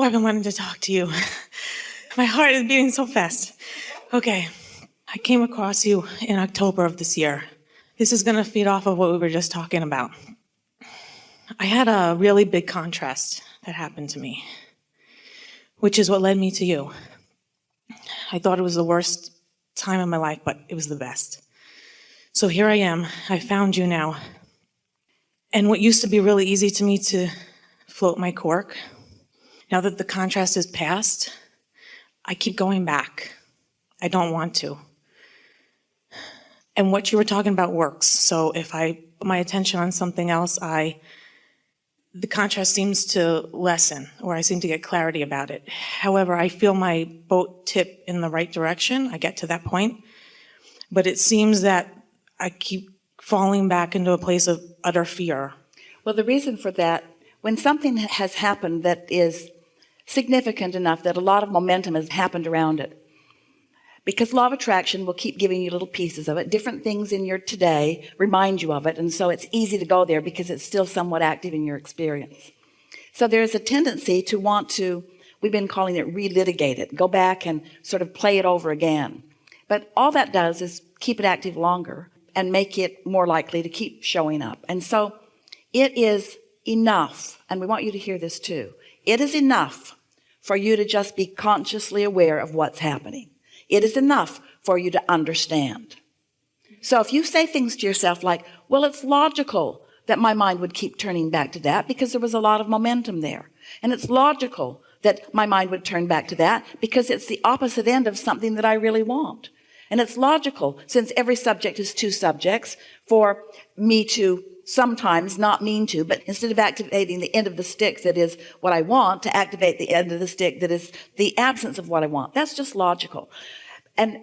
I've been wanting to talk to you. My heart is beating so fast. Okay, I came across you in October of this year. This is gonna feed off of what we were just talking about. I had a really big contrast that happened to me, which is what led me to you. I thought it was the worst time of my life, but it was the best. So here I am, I found you now. And what used to be really easy to me to float my cork, now that the contrast is past, I keep going back. I don't want to. And what you were talking about works. So if I put my attention on something else, the contrast seems to lessen, or I seem to get clarity about it. However, I feel my boat tip in the right direction. I get to that point. But it seems that I keep falling back into a place of utter fear. Well, the reason for that, when something has happened that is significant enough that a lot of momentum has happened around it, because law of attraction will keep giving you little pieces of it. Different things in your today remind you of it. And so it's easy to go there because it's still somewhat active in your experience. So there's a tendency to want to, we've been calling it relitigate it, go back and sort of play it over again. But all that does is keep it active longer and make it more likely to keep showing up. And so it is enough, and we want you to hear this too. It is enough for you to just be consciously aware of what's happening. It is enough for you to understand. So if you say things to yourself like, well, it's logical that my mind would keep turning back to that because there was a lot of momentum there. And it's logical that my mind would turn back to that because it's the opposite end of something that I really want. And it's logical, since every subject is two subjects, for me to sometimes not mean to, but instead of activating the end of the stick that is what I want, to activate the end of the stick that is the absence of what I want. That's just logical. And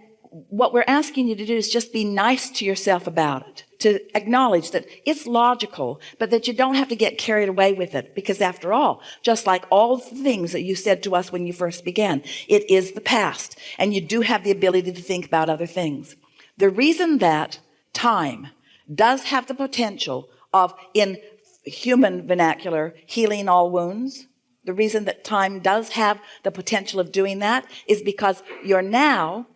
what we're asking you to do is just be nice to yourself about it, to acknowledge that it's logical, but that you don't have to get carried away with it, because after all, just like all the things that you said to us when you first began, it is the past, and you do have the ability to think about other things. The reason that time does have the potential of, in human vernacular, healing all wounds, the reason that time does have the potential of doing that is because your now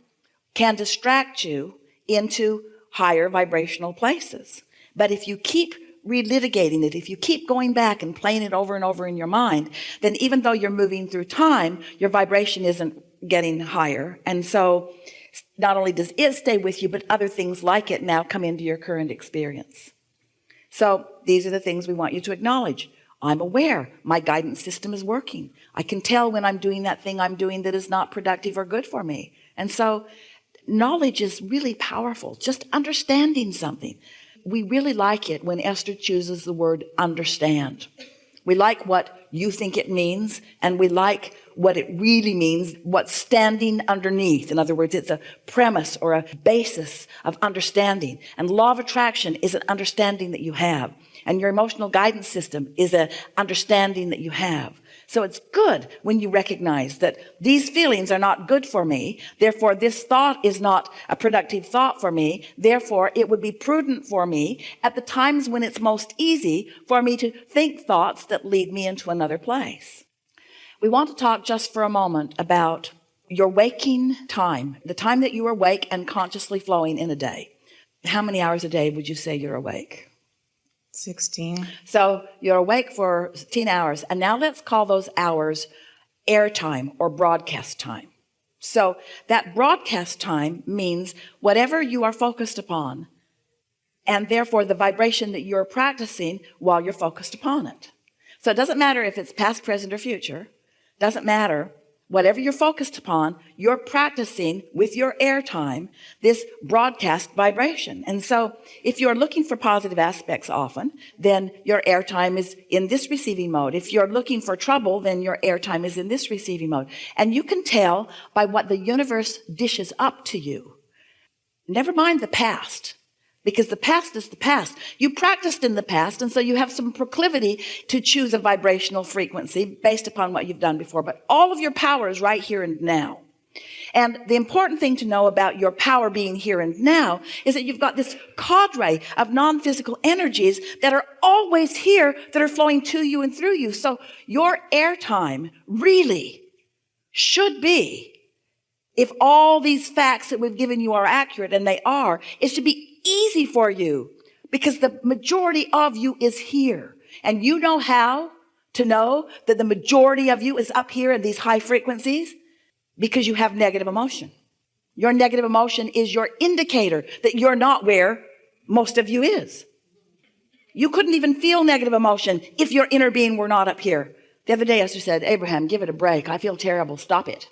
can distract you into higher vibrational places. But if you keep relitigating it, if you keep going back and playing it over and over in your mind, then even though you're moving through time, your vibration isn't getting higher. And so not only does it stay with you, but other things like it now come into your current experience. So these are the things we want you to acknowledge. I'm aware my guidance system is working. I can tell when I'm doing that thing I'm doing that is not productive or good for me. And so knowledge is really powerful. Just understanding something. We really like it when Esther chooses the word understand. We like what you think it means, and we like what it really means, what's standing underneath. In other words, it's a premise or a basis of understanding. And law of attraction is an understanding that you have. And your emotional guidance system is an understanding that you have. So it's good when you recognize that these feelings are not good for me. Therefore, this thought is not a productive thought for me. Therefore, it would be prudent for me at the times when it's most easy for me to think thoughts that lead me into another place. We want to talk just for a moment about your waking time, the time that you are awake and consciously flowing in a day. How many hours a day would you say you're awake? 16. So you're awake for 16 hours. And now let's call those hours airtime or broadcast time. So that broadcast time means whatever you are focused upon, and therefore the vibration that you're practicing while you're focused upon it. So it doesn't matter if it's past, present, or future. Doesn't matter. Whatever you're focused upon, you're practicing with your airtime this broadcast vibration. And so if you're looking for positive aspects often, then your airtime is in this receiving mode. If you're looking for trouble, then your airtime is in this receiving mode. And you can tell by what the universe dishes up to you. Never mind the past, because the past is the past. You practiced in the past, and so you have some proclivity to choose a vibrational frequency based upon what you've done before. But all of your power is right here and now. And the important thing to know about your power being here and now is that you've got this cadre of non-physical energies that are always here, that are flowing to you and through you. So your airtime really should be, if all these facts that we've given you are accurate, and they are, it should be easy for you because the majority of you is here. And you know how to know that the majority of you is up here in these high frequencies? Because you have negative emotion. Your negative emotion is your indicator that you're not where most of you is. You couldn't even feel negative emotion if your inner being were not up here. The other day Esther said, Abraham, give it a break. I feel terrible. Stop it.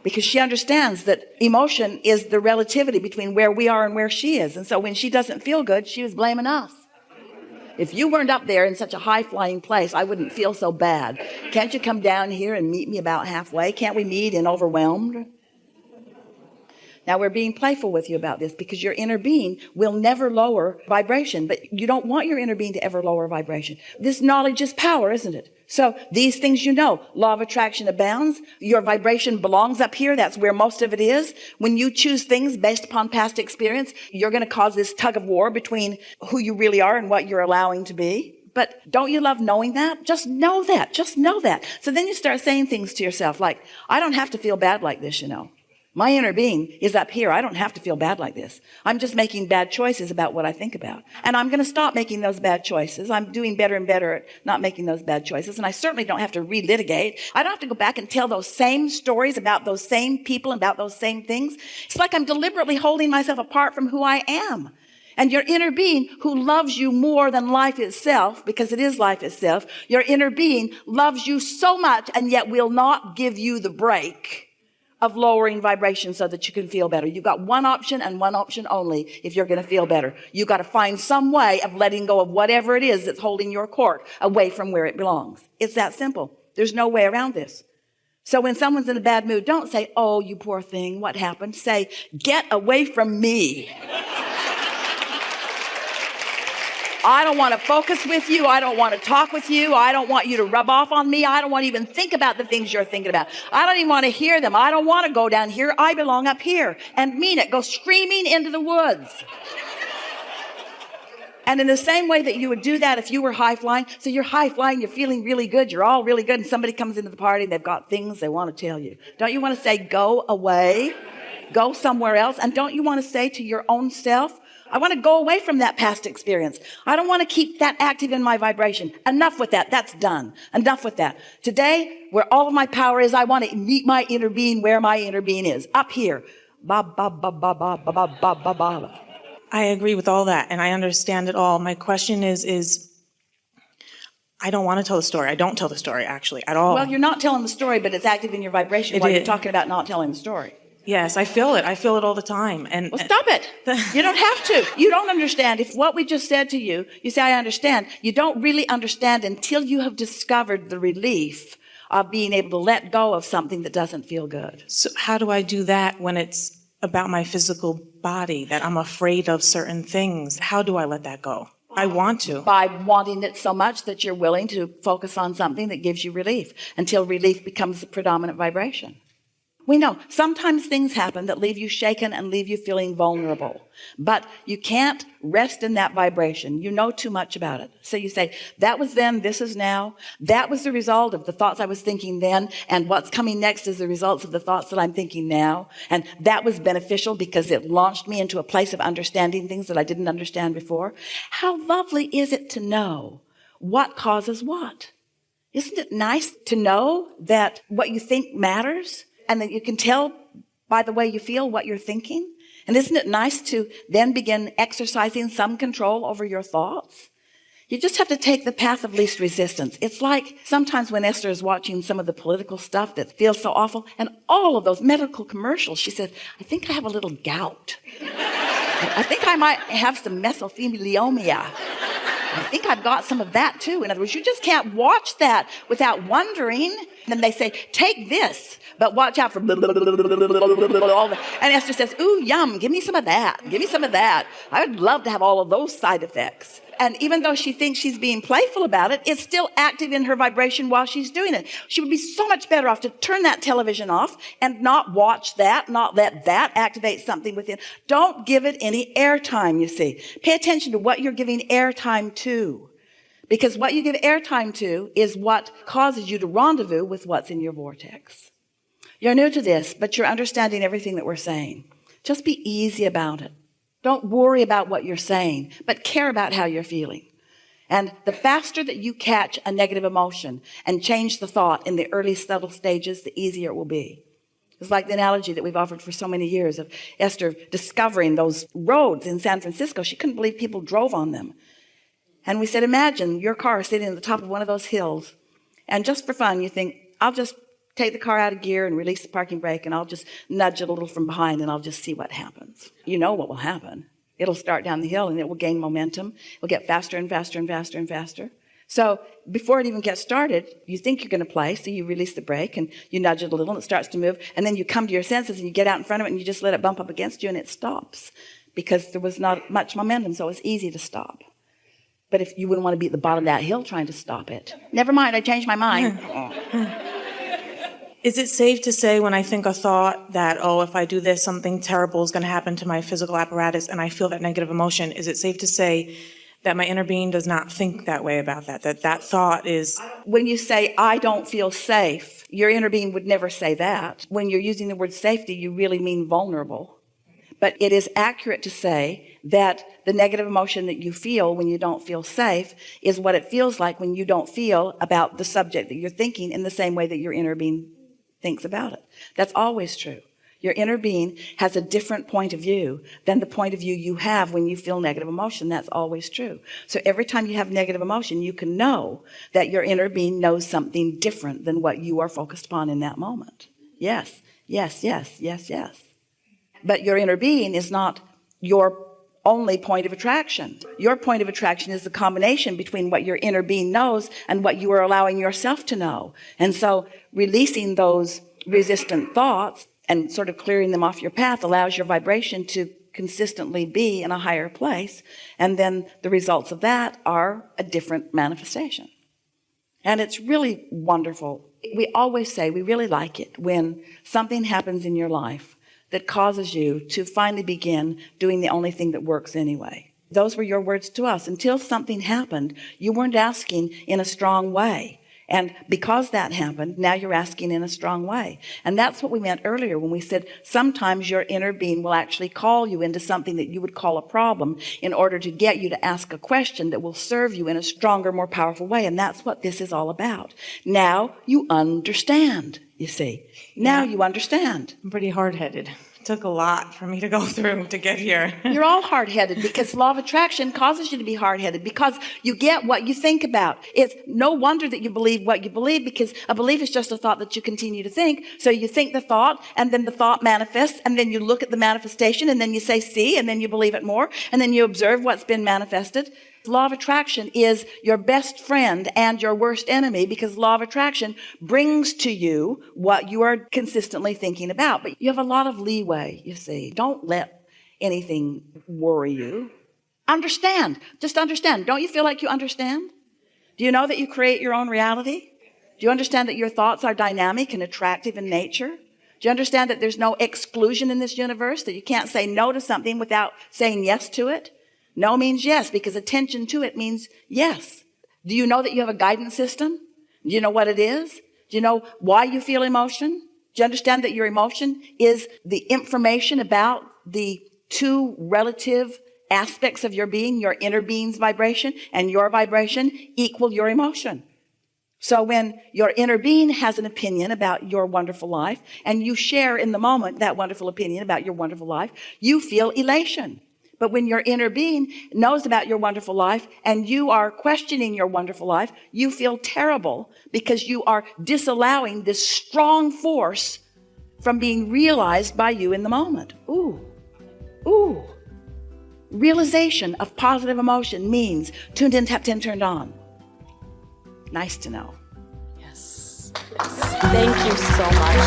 Because she understands that emotion is the relativity between where we are and where she is. And so when she doesn't feel good, she was blaming us. If you weren't up there in such a high-flying place, I wouldn't feel so bad. Can't you come down here and meet me about halfway? Can't we meet in Overwhelmed? Now, we're being playful with you about this because your inner being will never lower vibration, but you don't want your inner being to ever lower vibration. This knowledge is power, isn't it? So these things you know, law of attraction abounds. Your vibration belongs up here. That's where most of it is. When you choose things based upon past experience, you're going to cause this tug of war between who you really are and what you're allowing to be. But don't you love knowing that? Just know that. Just know that. So then you start saying things to yourself like, I don't have to feel bad like this, you know. My inner being is up here. I don't have to feel bad like this. I'm just making bad choices about what I think about. And I'm going to stop making those bad choices. I'm doing better and better at not making those bad choices. And I certainly don't have to relitigate. I don't have to go back and tell those same stories about those same people and about those same things. It's like I'm deliberately holding myself apart from who I am. And your inner being, who loves you more than life itself, because it is life itself, your inner being loves you so much and yet will not give you the break of lowering vibration so that you can feel better. You've got one option and one option only if you're going to feel better. You've got to find some way of letting go of whatever it is that's holding your cork away from where it belongs. It's that simple. There's no way around this. So when someone's in a bad mood, don't say, oh, you poor thing, what happened? Say, get away from me. I don't want to focus with you. I don't want to talk with you. I don't want you to rub off on me. I don't want to even think about the things you're thinking about. I don't even want to hear them. I don't want to go down here. I belong up here. And mean it. Go screaming into the woods. And in the same way that you would do that if you were high flying, so you're high flying, you're feeling really good, you're all really good, and somebody comes into the party and they've got things they want to tell you. Don't you want to say, go away, go somewhere else? And don't you want to say to your own self, I want to go away from that past experience. I don't want to keep that active in my vibration. Enough with that. That's done. Enough with that. Today, where all of my power is, I want to meet my inner being where my inner being is. Up here. Ba, ba, ba, ba, ba, ba, ba, ba, ba, ba. I agree with all that, and I understand it all. My question is I don't want to tell the story. I don't tell the story, actually, at all. Well, you're not telling the story, but it's active in your vibration while you're talking about not telling the story. Yes, I feel it. I feel it all the time. And well, stop it. You don't have to. You don't understand. If what we just said to you, you say, I understand. You don't really understand until you have discovered the relief of being able to let go of something that doesn't feel good. So how do I do that when it's about my physical body, that I'm afraid of certain things? How do I let that go? I want to. By wanting it so much that you're willing to focus on something that gives you relief until relief becomes the predominant vibration. We know sometimes things happen that leave you shaken and leave you feeling vulnerable, but you can't rest in that vibration. You know too much about it. So you say, that was then, this is now. That was the result of the thoughts I was thinking then, and what's coming next is the results of the thoughts that I'm thinking now. And that was beneficial because it launched me into a place of understanding things that I didn't understand before. How lovely is it to know what causes what? Isn't it nice to know that what you think matters? And that you can tell by the way you feel what you're thinking. And isn't it nice to then begin exercising some control over your thoughts? You just have to take the path of least resistance. It's like sometimes when Esther is watching some of the political stuff that feels so awful, and all of those medical commercials, she says, I think I have a little gout. I think I might have some mesothelioma. I think I've got some of that too. In other words, you just can't watch that without wondering, And then they say, take this, but watch out for blah, blah, blah, blah, blah, blah, blah, all that. And Esther says, ooh, yum, give me some of that. Give me some of that. I would love to have all of those side effects. And even though she thinks she's being playful about it, it's still active in her vibration while she's doing it. She would be so much better off to turn that television off and not watch that, not let that activate something within. Don't give it any airtime, you see. Pay attention to what you're giving airtime to. Because what you give airtime to is what causes you to rendezvous with what's in your vortex. You're new to this, but you're understanding everything that we're saying. Just be easy about it. Don't worry about what you're saying, but care about how you're feeling. And the faster that you catch a negative emotion and change the thought in the early subtle stages, the easier it will be. It's like the analogy that we've offered for so many years of Esther discovering those roads in San Francisco. She couldn't believe people drove on them. And we said, imagine your car sitting at the top of one of those hills. And just for fun, you think, I'll just take the car out of gear and release the parking brake, and I'll just nudge it a little from behind, and I'll just see what happens. You know what will happen. It'll start down the hill, and it will gain momentum. It'll get faster and faster and faster and faster. So before it even gets started, you think you're going to play, so you release the brake, and you nudge it a little, and it starts to move. And then you come to your senses, and you get out in front of it, and you just let it bump up against you, and it stops. Because there was not much momentum, so it was easy to stop. But if you wouldn't want to be at the bottom of that hill trying to stop it. Never mind, I changed my mind. Is it safe to say when I think a thought that, oh, if I do this, something terrible is going to happen to my physical apparatus, and I feel that negative emotion, is it safe to say that my inner being does not think that way about that, that thought is... When you say, I don't feel safe, your inner being would never say that. When you're using the word safety, you really mean vulnerable. But it is accurate to say that the negative emotion that you feel when you don't feel safe is what it feels like when you don't feel about the subject that you're thinking in the same way that your inner being thinks about it. That's always true. Your inner being has a different point of view than the point of view you have when you feel negative emotion. That's always true. So every time you have negative emotion, you can know that your inner being knows something different than what you are focused upon in that moment. Yes, yes, yes, yes, yes. But your inner being is not your only point of attraction. Your point of attraction is the combination between what your inner being knows and what you are allowing yourself to know. And so releasing those resistant thoughts and sort of clearing them off your path allows your vibration to consistently be in a higher place. And then the results of that are a different manifestation. And it's really wonderful. We always say we really like it when something happens in your life that causes you to finally begin doing the only thing that works anyway. Those were your words to us. Until something happened, you weren't asking in a strong way. And because that happened, now you're asking in a strong way. And that's what we meant earlier when we said sometimes your inner being will actually call you into something that you would call a problem in order to get you to ask a question that will serve you in a stronger, more powerful way. And that's what this is all about. Now you understand, you see. Now you understand. I'm pretty hard-headed. It took a lot for me to go through to get here. You're all hard-headed because law of attraction causes you to be hard-headed because you get what you think about. It's no wonder that you believe what you believe, because a belief is just a thought that you continue to think. So you think the thought, and then the thought manifests, and then you look at the manifestation, and then you say, see, and then you believe it more, and then you observe what's been manifested. Law of attraction is your best friend and your worst enemy, because law of attraction brings to you what you are consistently thinking about. But you have a lot of leeway, you see. Don't let anything worry you. Understand. Just understand. Don't you feel like you understand? Do you know that you create your own reality? Do you understand that your thoughts are dynamic and attractive in nature? Do you understand that there's no exclusion in this universe, that you can't say no to something without saying yes to it? No means yes, because attention to it means yes. Do you know that you have a guidance system? Do you know what it is? Do you know why you feel emotion? Do you understand that your emotion is the information about the two relative aspects of your being, your inner being's vibration and your vibration equal your emotion? So when your inner being has an opinion about your wonderful life and you share in the moment that wonderful opinion about your wonderful life, you feel elation. But when your inner being knows about your wonderful life and you are questioning your wonderful life, you feel terrible because you are disallowing this strong force from being realized by you in the moment. Ooh. Realization of positive emotion means tuned in, tapped in, turned on. Nice to know. Yes. Thank you so much.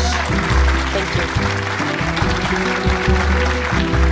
Thank you.